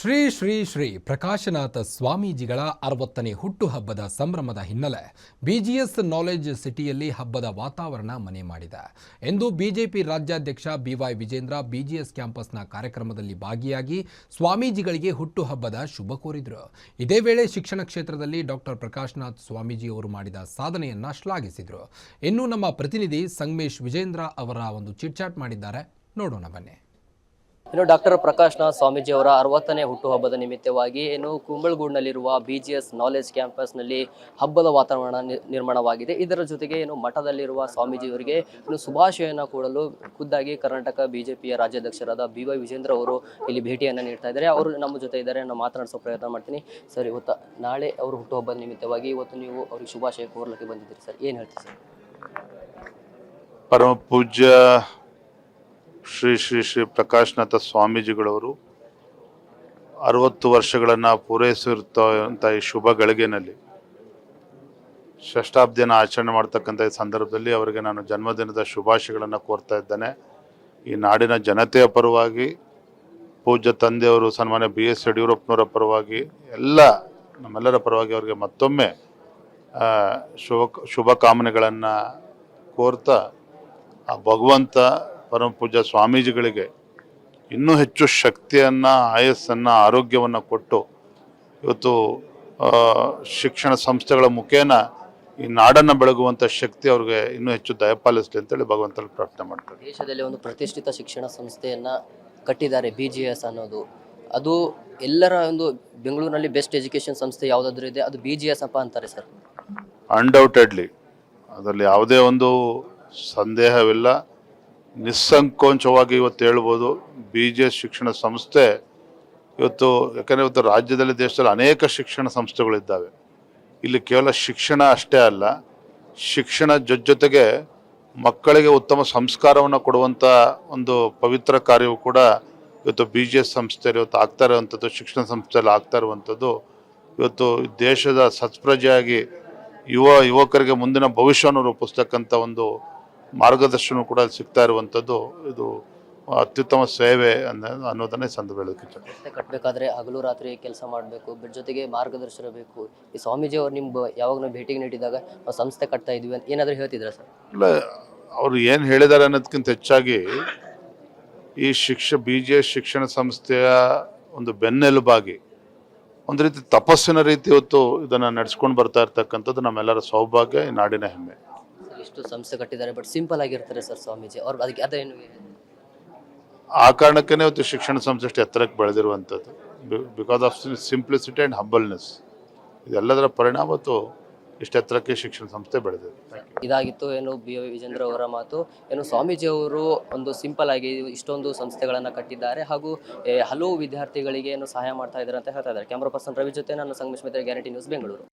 ಶ್ರೀ ಶ್ರೀ ಶ್ರೀ ಪ್ರಕಾಶನಾಥ ಸ್ವಾಮೀಜಿಗಳ 60ನೇ ಹುಟ್ಟುಹಬ್ಬದ ಸಂಭ್ರಮದ ಹಿನ್ನೆಲೆ ಬಿಜಿಎಸ್ ನಾಲೆಜ್ ಸಿಟಿಯಲ್ಲಿ ಹಬ್ಬದ ವಾತಾವರಣ ಮನೆ ಮಾಡಿದೆ ಎಂದು ಬಿಜೆಪಿ ರಾಜ್ಯಾಧ್ಯಕ್ಷ ಬಿವೈ ವಿಜೇಂದ್ರ ಬಿಜಿಎಸ್ ಕ್ಯಾಂಪಸ್ನ ಕಾರ್ಯಕ್ರಮದಲ್ಲಿ ಭಾಗಿಯಾಗಿ ಸ್ವಾಮೀಜಿಗಳಿಗೆ ಹುಟ್ಟುಹಬ್ಬದ ಶುಭ ಕೋರಿದರು. ಇದೇ ವೇಳೆ ಶಿಕ್ಷಣ ಕ್ಷೇತ್ರದಲ್ಲಿ ಡಾಕ್ಟರ್ ಪ್ರಕಾಶನಾಥ ಸ್ವಾಮೀಜಿ ಅವರು ಮಾಡಿದ ಸಾಧನೆಯನ್ನ ಶ್ಲಾಘಿಸಿದರು. ಇನ್ನು ನಮ್ಮ ಪ್ರತಿನಿಧಿ ಸಂಗಮೇಶ್ ವಿಜೇಂದ್ರ ಅವರ ಒಂದು ಚಿಟ್ಚಾಟ್ ಮಾಡಿದ್ದಾರೆ, ನೋಡೋಣ ಬನ್ನಿ. ಡಾಕ್ಟರ್ ಪ್ರಕಾಶನಾಥ ಸ್ವಾಮೀಜಿ ಅವರ 60ನೇ ಹುಟ್ಟುಹಬ್ಬದ ನಿಮಿತ್ತವಾಗಿ ಕುಂಬಳಗೂಡಿನಲ್ಲಿರುವ ಬಿಜಿಎಸ್ ನಾಲೆಜ್ ಕ್ಯಾಂಪಸ್ನಲ್ಲಿ ಹಬ್ಬದ ವಾತಾವರಣ ನಿರ್ಮಾಣವಾಗಿದೆ. ಇದರ ಜೊತೆಗೆ ಮಠದಲ್ಲಿರುವ ಸ್ವಾಮೀಜಿಯವರಿಗೆ ಶುಭಾಶಯನ ಕೊಡಲು ಖುದ್ದಾಗಿ ಕರ್ನಾಟಕ ಬಿಜೆಪಿಯ ರಾಜ್ಯಾಧ್ಯಕ್ಷರಾದ ಬಿವೈ ವಿಜೇಂದ್ರ ಅವರು ಇಲ್ಲಿ ಭೇಟಿಯನ್ನು ನೀಡ್ತಾ ಇದ್ದಾರೆ. ಅವರು ನಮ್ಮ ಜೊತೆ ಇದ್ದಾರೆ, ನಾನು ಮಾತನಾಡಿಸೋ ಪ್ರಯತ್ನ ಮಾಡ್ತೀನಿ. ಸರ್, ಇವತ್ತು ನಾಳೆ ಅವರು ಹುಟ್ಟುಹಬ್ಬದ ನಿಮಿತ್ತವಾಗಿ ಇವತ್ತು ನೀವು ಅವ್ರಿಗೆ ಶುಭಾಶಯ ಕೋರ್ಲಿಕ್ಕೆ ಬಂದಿದ್ದೀರಿ ಸರ್, ಏನು ಹೇಳ್ತೀರಿ ಸರ್? ಪರಮ ಪೂಜ್ಯ ಶ್ರೀ ಶ್ರೀ ಶ್ರೀ ಪ್ರಕಾಶನಾಥ ಸ್ವಾಮೀಜಿಗಳವರು 60 ವರ್ಷಗಳನ್ನು ಪೂರೈಸಿರುವಂಥ ಈ ಶುಭ ಗಳಿಗೆನಲ್ಲಿ ಷಷ್ಠಾಬ್ದಿಯನ್ನು ಆಚರಣೆ ಮಾಡ್ತಕ್ಕಂಥ ಈ ಸಂದರ್ಭದಲ್ಲಿ ಅವರಿಗೆ ನಾನು ಜನ್ಮದಿನದ ಶುಭಾಶಯಗಳನ್ನು ಕೋರ್ತಾ ಇದ್ದೇನೆ. ಈ ನಾಡಿನ ಜನತೆಯ ಪರವಾಗಿ, ಪೂಜ್ಯ ತಂದೆಯವರು ಸನ್ಮಾನ್ಯ BS ಯಡಿಯೂರಪ್ಪನವರ ಪರವಾಗಿ, ನಮ್ಮೆಲ್ಲರ ಪರವಾಗಿ ಅವರಿಗೆ ಮತ್ತೊಮ್ಮೆ ಶುಭ ಕಾಮನೆಗಳನ್ನು ಕೋರ್ತಾ ಆ ಭಗವಂತ ಪರಮ ಪೂಜ್ಯ ಸ್ವಾಮೀಜಿಗಳಿಗೆ ಇನ್ನೂ ಹೆಚ್ಚು ಶಕ್ತಿಯನ್ನು, ಆಯಸ್ಸನ್ನು, ಆರೋಗ್ಯವನ್ನು ಕೊಟ್ಟು ಇವತ್ತು ಶಿಕ್ಷಣ ಸಂಸ್ಥೆಗಳ ಮುಖೇನ ಈ ನಾಡನ್ನು ಬೆಳಗುವಂಥ ಶಕ್ತಿ ಅವ್ರಿಗೆ ಇನ್ನೂ ಹೆಚ್ಚು ದಯಪಾಲಿಸಲಿ ಅಂತೇಳಿ ಭಗವಂತನ ಪ್ರಾರ್ಥನೆ ಮಾಡ್ತಾರೆ. ದೇಶದಲ್ಲಿ ಒಂದು ಪ್ರತಿಷ್ಠಿತ ಶಿಕ್ಷಣ ಸಂಸ್ಥೆಯನ್ನು ಕಟ್ಟಿದ್ದಾರೆ BGS ಅನ್ನೋದು. ಅದು ಎಲ್ಲರ ಒಂದು ಬೆಂಗಳೂರಿನಲ್ಲಿ ಬೆಸ್ಟ್ ಎಜುಕೇಷನ್ ಸಂಸ್ಥೆ ಯಾವುದಾದ್ರೂ ಇದೆ ಅದು BGS ಅಪ್ಪ ಅಂತಾರೆ ಸರ್. ಅನ್ಡೌಟೆಡ್ಲಿ ಅದರಲ್ಲಿ ಯಾವುದೇ ಒಂದು ಸಂದೇಹವಿಲ್ಲ. ನಿಸ್ಸಂಕೋಚವಾಗಿ ಇವತ್ತು ಹೇಳ್ಬೋದು, BGS ಶಿಕ್ಷಣ ಸಂಸ್ಥೆ ಯಾಕಂದರೆ ಇವತ್ತು ರಾಜ್ಯದಲ್ಲಿ, ದೇಶದಲ್ಲಿ ಅನೇಕ ಶಿಕ್ಷಣ ಸಂಸ್ಥೆಗಳಿದ್ದಾವೆ. ಇಲ್ಲಿ ಕೇವಲ ಶಿಕ್ಷಣ ಅಷ್ಟೇ ಅಲ್ಲ, ಶಿಕ್ಷಣ ಜೊತೆಗೆ ಮಕ್ಕಳಿಗೆ ಉತ್ತಮ ಸಂಸ್ಕಾರವನ್ನು ಕೊಡುವಂಥ ಒಂದು ಪವಿತ್ರ ಕಾರ್ಯವು ಕೂಡ ಇವತ್ತು BGS ಸಂಸ್ಥೆಯಲ್ಲಿ ಇವತ್ತು ಆಗ್ತಾ ಇರುವಂಥದ್ದು, ಶಿಕ್ಷಣ ಸಂಸ್ಥೆಯಲ್ಲಿ ಆಗ್ತಾ ಇರುವಂಥದ್ದು. ಇವತ್ತು ದೇಶದ ಸತ್ಪ್ರಜೆಯಾಗಿ ಯುವಕರಿಗೆ ಮುಂದಿನ ಭವಿಷ್ಯವನ್ನು ರೂಪಿಸ್ತಕ್ಕಂಥ ಒಂದು ಮಾರ್ಗದರ್ಶನ ಕೂಡ ಸಿಗ್ತಾ ಇರುವಂಥದ್ದು ಇದು ಅತ್ಯುತ್ತಮ ಸೇವೆ ಅನ್ನೋದನ್ನೇ ಸಂದರ್ಭದಲ್ಲಿ ಕಟ್ಟಬೇಕಾದ್ರೆ ಹಗಲು ರಾತ್ರಿ ಕೆಲಸ ಮಾಡಬೇಕು, ಜೊತೆಗೆ ಮಾರ್ಗದರ್ಶನ ಬೇಕು. ಈ ಸ್ವಾಮೀಜಿ ಅವರು ನಿಮ್ಗೆ ಯಾವಾಗ ನಾವು ಭೇಟಿಗೆ ನೀಡಿದಾಗ ನಾವು ಸಂಸ್ಥೆ ಕಟ್ತಾ ಇದೀವಿ ಅಂತ ಏನಾದರೂ ಹೇಳ್ತಿದ್ರ ಸರ್? ಇಲ್ಲ, ಅವರು ಏನು ಹೇಳಿದ್ದಾರೆ ಅನ್ನೋದಕ್ಕಿಂತ ಹೆಚ್ಚಾಗಿ ಈ BGS ಶಿಕ್ಷಣ ಸಂಸ್ಥೆಯ ಒಂದು ಬೆನ್ನೆಲುಬಾಗಿ ಒಂದು ರೀತಿ ತಪಸ್ಸಿನ ರೀತಿ ಇವತ್ತು ಇದನ್ನು ನಡೆಸ್ಕೊಂಡು ಬರ್ತಾ ಇರ್ತಕ್ಕಂಥದ್ದು ನಮ್ಮೆಲ್ಲರ ಸೌಭಾಗ್ಯ, ಈ ನಾಡಿನ ಹೆಮ್ಮೆ. ಇಷ್ಟು ಸಂಸ್ಥೆ ಕಟ್ಟಿದ್ದಾರೆ, ಬಟ್ ಸಿಂಪಲ್ ಆಗಿರ್ತಾರೆ ಸರ್ ಸ್ವಾಮೀಜಿ ಅವ್ರು. ಅದಕ್ಕೆ ಅದೇನು ಆ ಕಾರಣಕ್ಕೇ ಇವತ್ತು ಶಿಕ್ಷಣ ಸಂಸ್ಥೆ ಅಷ್ಟು ಎತ್ತರಕ್ಕೆ ಬೆಳೆದಿರುವಂಥದ್ದು, because of simplicity and humbleness. ಇದೆಲ್ಲದರ ಪರಿಣಾಮ ಇಷ್ಟು ಎತ್ತರಕ್ಕೆ ಶಿಕ್ಷಣ ಸಂಸ್ಥೆ ಬೆಳೆದಿದೆ. ಇದಾಗಿತ್ತು ಬಿವೈ ವಿಜೇಂದ್ರ ಅವರ ಮಾತು. ಸ್ವಾಮೀಜಿ ಅವರು ಒಂದು ಸಿಂಪಲ್ ಆಗಿ ಇಷ್ಟೊಂದು ಸಂಸ್ಥೆಗಳನ್ನು ಕಟ್ಟಿದ್ದಾರೆ ಹಾಗೂ ಹಲವು ವಿದ್ಯಾರ್ಥಿಗಳಿಗೆ ಸಹಾಯ ಮಾಡ್ತಾ ಇದ್ದಾರೆ ಅಂತ ಹೇಳ್ತಾ ಇದ್ದಾರೆ. ಕ್ಯಾಮ್ರಾ ಪರ್ಸನ್ ರವಿ ಜೊತೆ ನಾನು ಸಂಗಮೇಶ್ ಮಿತ್ರ, ಗ್ಯಾರಂಟಿ ನ್ಯೂಸ್, ಬೆಂಗಳೂರು.